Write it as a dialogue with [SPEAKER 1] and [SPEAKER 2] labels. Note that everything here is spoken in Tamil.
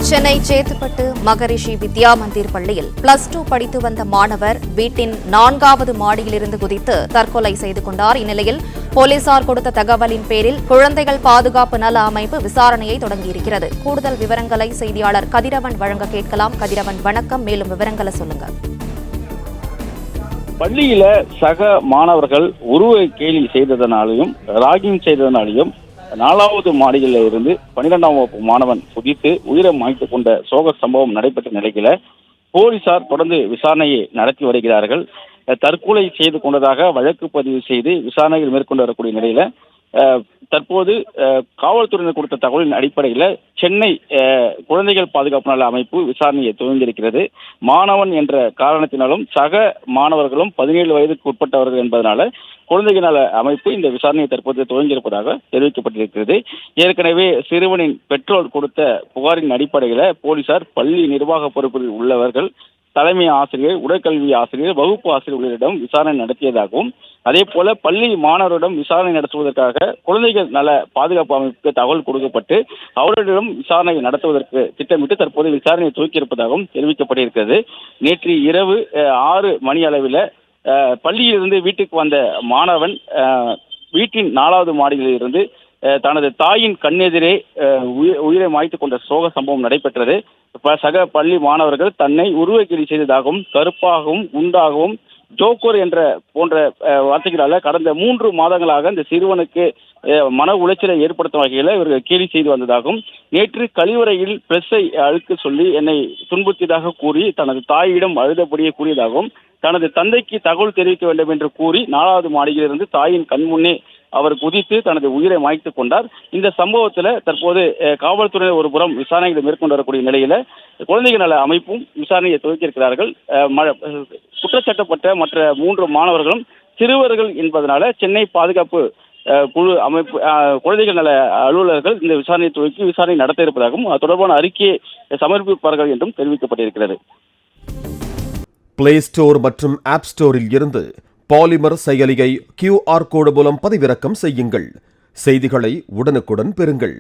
[SPEAKER 1] சென்னை சேத்துப்பட்டு மகரிஷி வித்யா மந்திர் பள்ளியில் +2 படித்து வந்த மாணவர் வீட்டின் 4வது மாடியிலிருந்து குதித்து தற்கொலை செய்து கொண்டார். இந்நிலையில் போலீசார் கொடுத்த தகவலின் பேரில் குழந்தைகள் பாதுகாப்பு நல அமைப்பு விசாரணையை தொடங்கியிருக்கிறது. கூடுதல் விவரங்களை செய்தியாளர் கதிரவன் வழங்க கேட்கலாம். கதிரவன், வணக்கம். மேலும் விவரங்களை சொல்லுங்க.
[SPEAKER 2] பள்ளியில சக மாணவர்கள் உருவ கேலி செய்ததனாலையும் ராகிங் செய்ததனாலையும் 4வது மாடியில் இருந்து 12ஆம் வகுப்பு மாணவன் குதித்து உயிரை மாய்த்துக் கொண்ட சோக சம்பவம் நடைபெற்ற நிலையில போலீசார் தொடர்ந்து விசாரணையை நடத்தி வருகிறார்கள். தற்கொலை செய்து கொண்டதாக வழக்கு பதிவு செய்து விசாரணைகள் மேற்கொண்டு வரக்கூடிய நிலையில தற்போது காவல்துறையினர் கொடுத்த தகவலின் அடிப்படையில் சென்னை குழந்தைகள் பாதுகாப்பு நல அமைப்பு விசாரணையை துவங்கியிருக்கிறது. மாணவன் என்ற காரணத்தினாலும் சக மாணவர்களும் 17 வயதுக்கு உட்பட்டவர்கள் என்பதனால குழந்தைகள் நல அமைப்பு இந்த விசாரணையை தற்போது துவங்கியிருப்பதாக தெரிவிக்கப்பட்டிருக்கிறது. ஏற்கனவே சிறுவனின் பெற்றோர் கொடுத்த புகாரின் அடிப்படையில் போலீசார் பள்ளி நிர்வாக பொறுப்பில் உள்ளவர்கள், தலைமை ஆசிரியர், உடற்கல்வி ஆசிரியர், வகுப்பு ஆசிரியர்களிடம் விசாரணை நடத்தியதாகவும், அதே போல பள்ளி மாணவரிடம் விசாரணை நடத்துவதற்காக குழந்தைகள் நல பாதுகாப்பு அமைப்புக்கு தகவல் கொடுக்கப்பட்டு அவர்களிடம் விசாரணை நடத்துவதற்கு திட்டமிட்டு தற்போது விசாரணையை துவக்கியிருப்பதாகவும் தெரிவிக்கப்பட்டிருக்கிறது. நேற்று இரவு 6 மணி அளவில் பள்ளியிலிருந்து வீட்டுக்கு வந்த மாணவன் வீட்டின் 4வது மாடியில் இருந்து தனது தாயின் கண்ணெதிரே உயிரை மாய்த்துக் கொண்ட சோக சம்பவம் நடைபெற்றது. சக பள்ளி மாணவர்கள் தன்னை உருவக்கேலி செய்ததாகவும், கருப்பாகவும் குண்டாகவும் ஜோக்கர் என்ற போன்ற வார்த்தைகளால கடந்த 3 மாதங்களாக இந்த சிறுவனுக்கு மன உளைச்சலை ஏற்படுத்தும் வகையில் இவர்கள் கேலி செய்து வந்ததாகவும், நேற்று கழிவறையில் பிரஸ்ஸை அழுக்க சொல்லி என்னை துன்புறுத்தியதாக கூறி தனது தாயிடம் அழுதபடியே கூறியதாகவும், தனது தந்தைக்கு தகவல் தெரிவிக்க வேண்டும் என்று கூறி 4வது மாடியிலிருந்து தாயின் கண்முன்னே அவர் குதித்து தனது உயிரை மாய்த்துக் கொண்டார். இந்த சம்பவத்தில் தற்போது காவல்துறையினர் ஒரு புறம் விசாரணைகளை மேற்கொண்டு வரக்கூடிய நிலையில குழந்தைகள் நல அமைப்பும் விசாரணையை துவக்கியிருக்கிறார்கள். குற்றச்சாட்டப்பட்ட மற்ற 3 மாணவர்களும் சிறுவர்கள் என்பதனால சென்னை பாதுகாப்பு குழு அமைப்பு குழந்தைகள் நல அலுவலர்கள் இந்த விசாரணையை துவக்கி விசாரணை நடத்த இருப்பதாகவும் அது தொடர்பான அறிக்கையை சமர்ப்பிப்பார்கள் என்றும் தெரிவிக்கப்பட்டிருக்கிறது.
[SPEAKER 3] பிளே ஸ்டோர் மற்றும் ஆப் ஸ்டோரில் இருந்து பாலிமர் செயலியை QR கோடு மூலம் பதிவிறக்கம் செய்யுங்கள். செய்திகளை உடனுக்குடன் பெறுங்கள்.